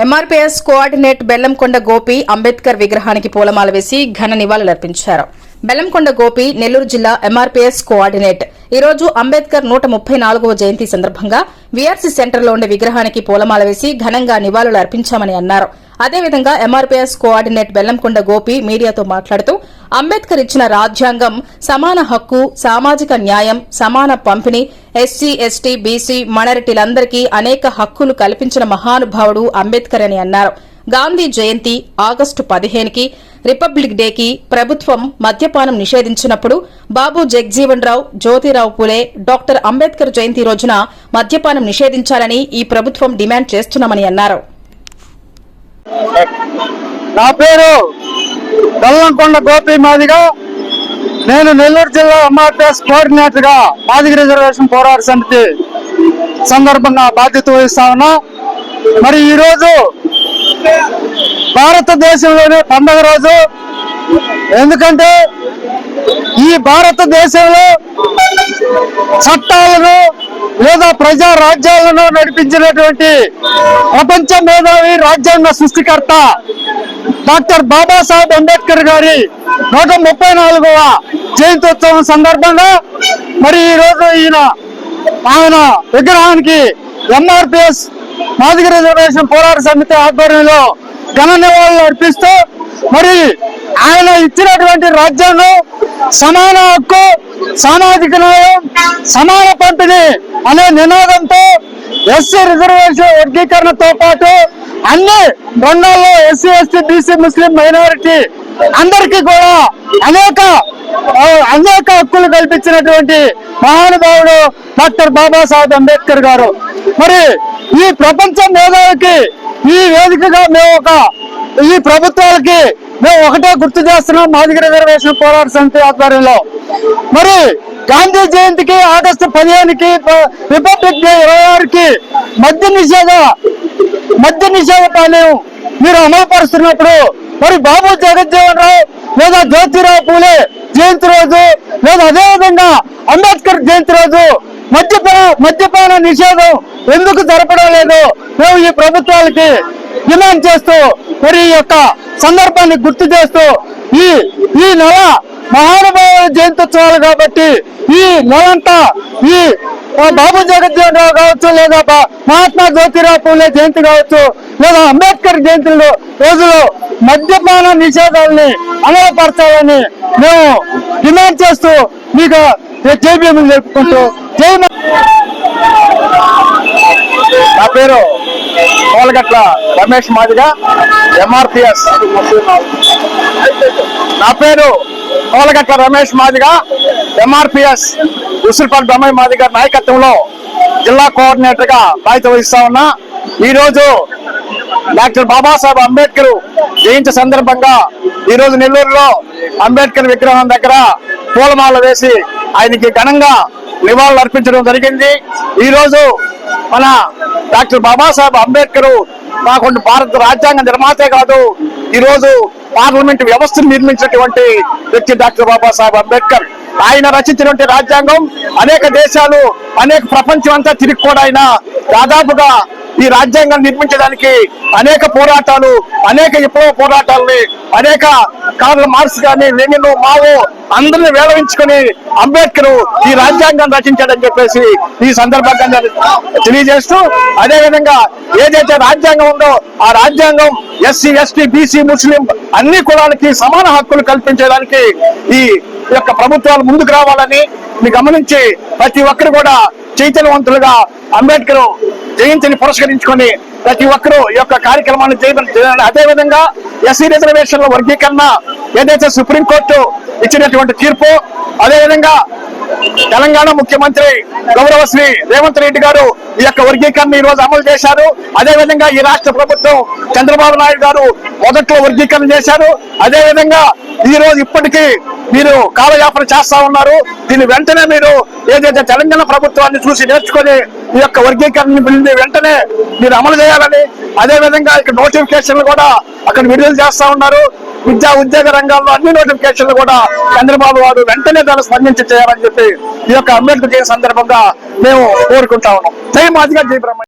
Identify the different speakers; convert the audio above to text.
Speaker 1: MRPS coordinate Bellamkonda Gopi Ambedkar విగ్రహానికి పూలమాల వేసి ఘన నివాళులర్పించారు. బెల్లంకొండ గోపి నెల్లూరు జిల్లా ఎంఆర్పీఎస్ కోఆర్డినేట్ ఈ రోజు అంబేద్కర్ 134వ జయంతి సందర్భంగా వీఆర్సీ సెంటర్లో ఉండే విగ్రహానికి పూలమాల వేసి ఘనంగా నివాళులు అర్పించామని అన్నారు. అదేవిధంగా ఎంఆర్పీఎస్ కోఆర్డినేట్ బెల్లంకొండ గోపి మీడియాతో మాట్లాడుతూ అంబేద్కర్ ఇచ్చిన రాజ్యాంగం సమాన హక్కు, సామాజిక న్యాయం, సమాన పంపిణీ, ఎస్సీ, ఎస్టీ, బీసీ, మైనారిటీలందరికీ అనేక హక్కులు కల్పించిన మహానుభావుడు అంబేద్కర్ అని అన్నారు. గాంధీ జయంతి ఆగస్టు 15కి రిపబ్లిక్ డేకి ప్రభుత్వం మద్యపానం నిషేధించినప్పుడు బాబు జగజీవన్ రావు, జ్యోతిరావు పూలే, డాక్టర్ అంబేద్కర్ జయంతి రోజున మద్యపానం నిషేధించాలని ఈ ప్రభుత్వం డిమాండ్ చేస్తున్నామని అన్నారు.
Speaker 2: నా పేరు బెల్లంకొండ గోపి మాదిగా. నేను నెల్లూరు జిల్లా ఎంఆర్పీఎస్ కోఆర్డినేటర్ గా మాదిగ రిజర్వేషన్ పోరాట సమితి సందర్భంగా బాధ్యత వహిస్తా ఉన్నా. మరి ఈ రోజు భారతదేశంలోనే పండుగ రోజు. ఎందుకంటే ఈ భారతదేశంలో చట్టాలను లేదా ప్రజా రాజ్యాలను నడిపించినటువంటి ప్రపంచ మేధావి రాజ్యాంగ సృష్టికర్త డాక్టర్ బాబాసాహెబ్ అంబేద్కర్ గారి 134వ జయంత్యోత్సవం సందర్భంగా మరి ఈ రోజు ఆయన విగ్రహానికి ఎంఆర్పీఎస్ మాదిగ రిజర్వేషన్ పోరాట సమితి ఆధ్వర్యంలో ఘన నివాళులు అర్పిస్తూ మరి ఆయన ఇచ్చినటువంటి రాజ్యాంగం సమాన హక్కు, సామాజిక న్యాయం, సమాన పంపిణీ అనే నినాదంతో ఎస్సీ రిజర్వేషన్ వర్గీకరణతో పాటు అన్ని రంగాల్లో ఎస్సీ, ఎస్టీ, బీసీ, ముస్లిం, మైనారిటీ అందరికీ కూడా అనేక హక్కులు కల్పించినటువంటి మహానుభావుడు డాక్టర్ బాబాసాహెబ్ అంబేద్కర్ గారు. మరి ఈ ప్రపంచ మేధావికి ఈ వేదికగా ఈ ప్రభుత్వాలకి మేము ఒకటే గుర్తు చేస్తున్నాం. మాదిగ రిజర్వేషన్ పోరాట సమితి ఆధ్వర్యంలో మరి గాంధీ జయంతికి ఆగస్టు 15కి రిపబ్లిక్ డే 26కి మద్య నిషేధ పాలన మీరు అమలు పరుస్తున్నప్పుడు మరి బాబు జగజీవన్ రావు లేదా జ్యోతిరావు పూలే జయంతి రోజు లేదా అదేవిధంగా అంబేద్కర్ జయంతి రోజు మద్యపాన నిషేధం ఎందుకు జరపడం లేదు? మేము ఈ ప్రభుత్వాలకి డిమాండ్ చేస్తూ మరి ఈ యొక్క సందర్భాన్ని గుర్తు చేస్తూ ఈ నెల మహానుభావ జయంత్యోత్సవాలు కాబట్టి ఈ నెలంతా ఈ బాబు జగజ్జీవన్ రావు కావచ్చు, లేదా మహాత్మా జ్యోతిరావు పూలే జయంతి కావచ్చు, లేదా అంబేద్కర్ జయంతి రోజులో మద్యపాన నిషేధాలని అమలుపరచాలని మేము డిమాండ్ చేస్తూ మీకు జై భీములు చెప్పుకుంటూ జై. నా పేరు కోలగట్ల రమేష్ మాదిగా, ఎంఆర్పీఎస్. నా పేరు కోలగట్ల రమేష్ మాదిగా, ఎంఆర్పీఎస్ ఉసిరిపల్లి బ్రహ్మయ్య మాదిగ నాయకత్వంలో జిల్లా కోఆర్డినేటర్ గా బాధ్యత వహిస్తా ఉన్నా. ఈ రోజు డాక్టర్ బాబాసాహెబ్ అంబేద్కర్ జయంతి సందర్భంగా ఈ రోజు నెల్లూరులో అంబేద్కర్ విగ్రహం దగ్గర పూలమాల వేసి ఆయనకి ఘనంగా నివాళులు అర్పించడం జరిగింది. ఈ రోజు మన డాక్టర్ బాబాసాహెబ్ అంబేద్కర్ మాకు భారత రాజ్యాంగ నిర్మాతే కాదు, ఈ రోజు పార్లమెంట్ వ్యవస్థను నిర్మించినటువంటి వ్యక్తి డాక్టర్ బాబాసాహెబ్ అంబేద్కర్. ఆయన రచించినటువంటి రాజ్యాంగం అనేక దేశాలు, అనేక ప్రపంచం అంతా తిరిగి కూడా ఆయన దాదాపుగా ఈ రాజ్యాంగాన్ని నిర్మించడానికి అనేక పోరాటాలు, అనేక విప్లవ పోరాటాలని, అనేక కార్ల్ మార్క్స్ గాని, లెనిన్, మావో అందరిని వేలవించుకొని అంబేద్కర్ ఈ రాజ్యాంగాన్ని రచించాడని చెప్పేసి ఈ సందర్భంగా తెలియజేస్తూ, అదేవిధంగా ఏదైతే రాజ్యాంగం ఉందో ఆ రాజ్యాంగం ఎస్సీ, ఎస్టీ, బీసీ, ముస్లిం అన్ని కులాలకి సమాన హక్కులు కల్పించడానికి ఈ యొక్క ప్రభుత్వాలు ముందుకు రావాలని గమనించి ప్రతి ఒక్కరు కూడా చైతన్యవంతులుగా అంబేద్కర్ జయంతిని పురస్కరించుకొని ప్రతి ఒక్కరూ ఈ యొక్క కార్యక్రమాన్ని చేయాలి. అదేవిధంగా ఎస్సీ రిజర్వేషన్ల వర్గీకరణ ఏదైతే సుప్రీంకోర్టు ఇచ్చినటువంటి తీర్పు, అదేవిధంగా తెలంగాణ ముఖ్యమంత్రి గౌరవ శ్రీ రేవంత్ రెడ్డి గారు ఈ యొక్క వర్గీకరణ ఈ రోజు అమలు చేశారు. అదేవిధంగా ఈ రాష్ట్ర ప్రభుత్వం చంద్రబాబు నాయుడు గారు మొదట్లో వర్గీకరణ చేశారు. అదేవిధంగా ఈ రోజు ఇప్పటికీ మీరు కాలయాపన చేస్తా ఉన్నారు. దీన్ని వెంటనే మీరు ఏదైతే తెలంగాణ ప్రభుత్వాన్ని చూసి నేర్చుకొని ఈ యొక్క వర్గీకరణ బిల్లుని వెంటనే మీరు అమలు చేయాలని, అదేవిధంగా ఇక్కడ నోటిఫికేషన్లు కూడా అక్కడ విడుదల చేస్తా ఉన్నారు. విద్యా ఉద్యోగ రంగాల్లో అన్ని నోటిఫికేషన్లు కూడా చంద్రబాబు గారు వెంటనే దాన్ని స్పందించి చేయాలని చెప్పి ఈ యొక్క అంబేద్కర్ జయంతి సందర్భంగా మేము కోరుకుంటా ఉన్నాం. జై మాదిగ, జై బ్రహ్మయ్య.